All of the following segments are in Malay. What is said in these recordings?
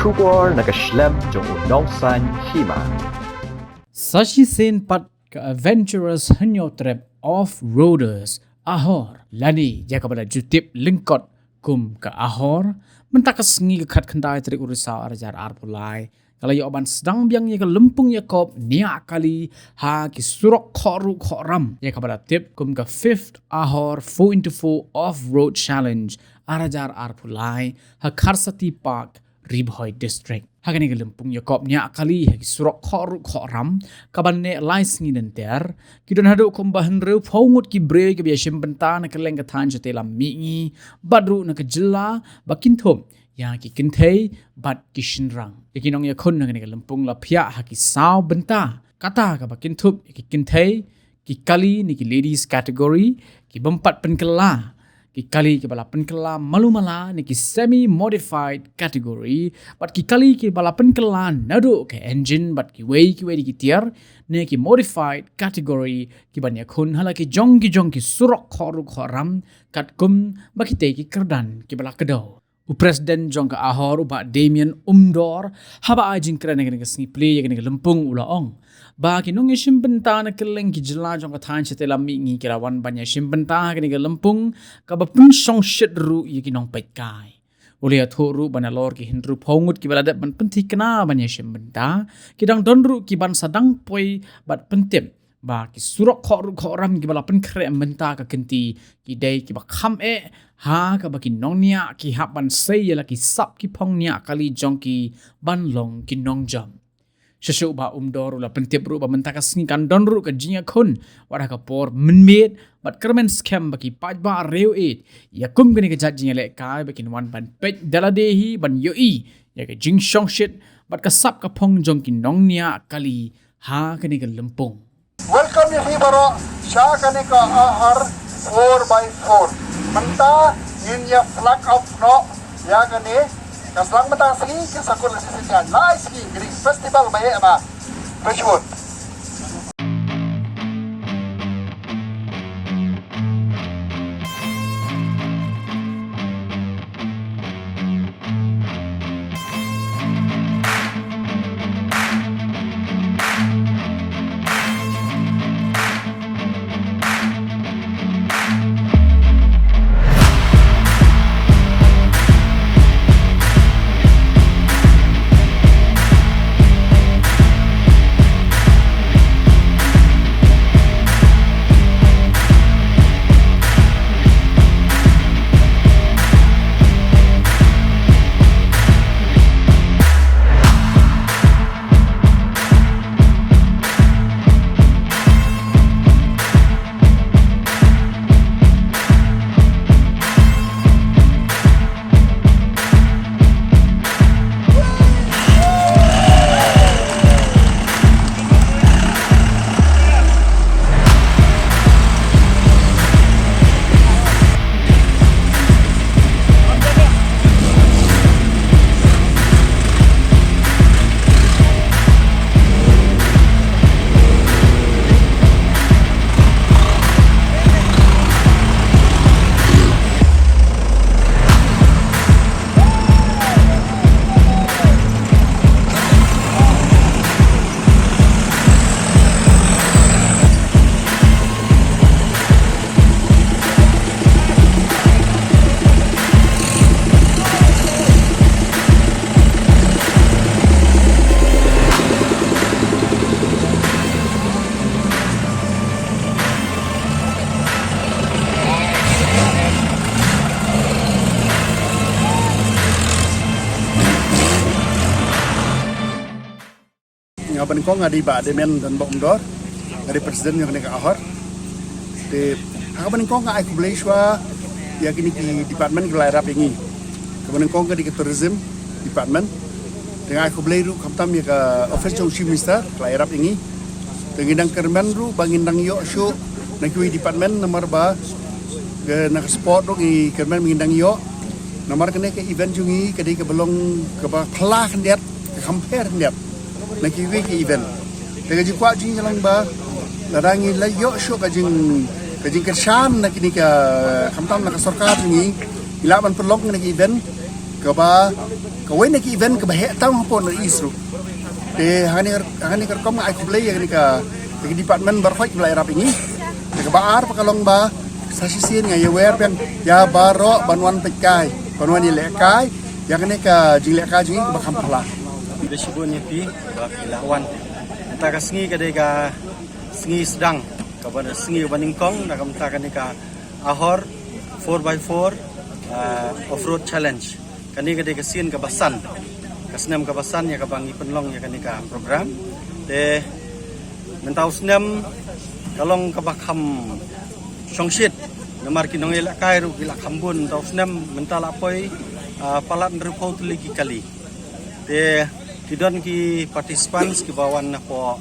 Shubor na kashlem jong unongsan hima. Sashi sen pat ke adventurous hanyo trip off-roaders Ahor lani jaka pada jutip lengkot kum ke Ahor mentakas ngi ke khat khandai trik urisa arajar arpulai kalau ya oban sedang biang ya ke lempung ya kop nia kali ha ki surok khoru khoram ya pada tip kum ke 5th Ahor 4x4 off-road challenge arajar arpulai ha Karsati Park Ribhoi District. Hagani ke lempung ya kop nia kali ha ki surok khoru khoram kaban ne lais ngi nenter kidon hadu kumbahan reu phongut ki bre ke biashim benta na keleng ke than jete lam mi badru na ke jela bakin thom ya ki kinthei bat kishinrang ikinong ya khun ngani ke lempung la phia ha ki saw benta kata ka bakin thup ki kinthei ki kali ni ki ladies category ki bempat penkela ki kali ki bala penkela malumala ni ki semi modified category but ki kali ki bala penkela nadu ke engine but ki wei di ki tiar ne ki modified category ki banya khun hala ki jong ki surok khoru khoram kat kum bakite ki kerdan ki bala kedo Presiden jong ke Ahor uba Damien Umdor haba ajing keren ngene ke sni play ngene ke lempung ulaong ba ki nong isim benta na keleng ki jela jong ka than chetela mi ngi kirawan banya sim benta ngene ke lempung ka ba pun song shit ru yi ki nong pet kai ulia thoru bana lor ki hindru phongut ki balada ban penthi kana banya sim benta ki dang donru ki ban sadang poi bat pentim ba ki surok khoram ki bala pen kre benta ka kenti ki dei ki ba kham ha ka ba ki nong nia ki hap ban sei la ki sap ki phong nia kali jong ki ban long ki nong jam sheshu ba umdor la pentip ru ba menta ka sni kan don ru ka jinya khun wara ka por minmet bat kermen scam ba ki paj ba reu it ya kum gni ka jat jinya le kai ba kin wan ban pej dala dehi ban yo i ya ka jing shong shit bat ka sap ka phong jong ki nong nia kali ha ka ni ka lempung. Welcome ya hibaro siya kanika ahar 4x4 menta yin ya flag of no ya kani kaslang menta segi kasakul sisikan nice ski gri festival baye ma Richwood ngaban ko ngadi ba Damien dan Bok Umdor ngadi presiden yang kanika ahor de ngaban ko nga ai kubleshwa ya kini ki department gelai rap ini ngaban ko ngadi ke tourism department dengan ai kubleru kamtam ya ka office jong minister gelai rap ini dengan kerman ru bangindang yo show na kui department nomor ba ke nak sport ru ki kerman mengindang yo nomor kene ke event jungi kadi ke belong ke ba kelah kendiat ke compare kendiat na kiwi ke event daga jikwa jing lang ba larangi la yo show ka jing kersham na kini ka kamtam na ka sarkar ni ilaban pelong na event kaba kawai nak event kaba hek tahu apa nak isru de hani kerkom ai kublai yang ni ka department berhoi kublai rap ini kaba ar pakalong ba sasisin ngai wer pen ya baro banwan pekai banwan ni lekai yang ni ka jing lekai jing kaba kampala de sibun ni pi ba kilawan ta ka sngi ka de ka sngi sedang ka ba sngi baningkong na kam ta ka ni ka ahor 4x4 off-road challenge kani ka de ka sin ka basan ka snem ka basan ya ka bangi penlong ya kani ka program de mentau snem kalong ka bakham songshit namar kinong ila kai ru ila khambun tau snem mentala poi palat nrupau tuligi kali de kidon ki participants ki bawan na po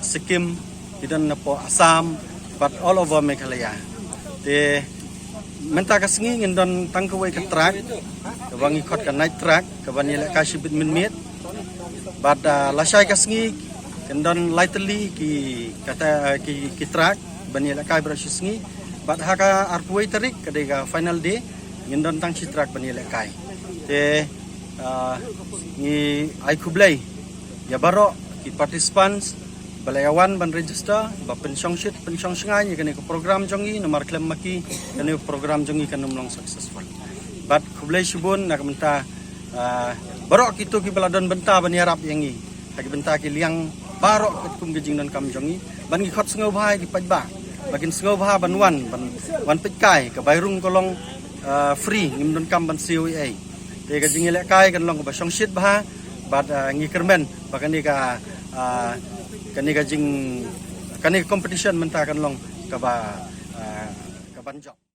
Sikkim kidon na po Assam but all over Meghalaya de menta ka singi ngendon tangkawai ka track ka bangi khot ka night track ka bani la ka shibit min mit but lasai ka singi ngendon lightly ki kata ki track bani la ka brush singi but haka arpuai tarik ka de ka final day ngendon tang si track bani la kai te ni ai kublai ya baro ki participants balayawan ban register ba pensyong sheet pensyong sengai ni kene program jongi nomor klaim maki kene program jongi kan nomlong successful but kublai subun nak menta baro kitu ki baladon benta ban yarap yangi kaki benta ki liang baro kum gejing don kam jongi ban ki khot sngau bhai ki pajba bakin sngau bha ban wan pekai ka bairung kolong free ngim don kam ban COA te ka jing le kai kan long ba syong sheet bha bat ngi kermen bakani ka kani ka competition menta kan long ka ba ka banjok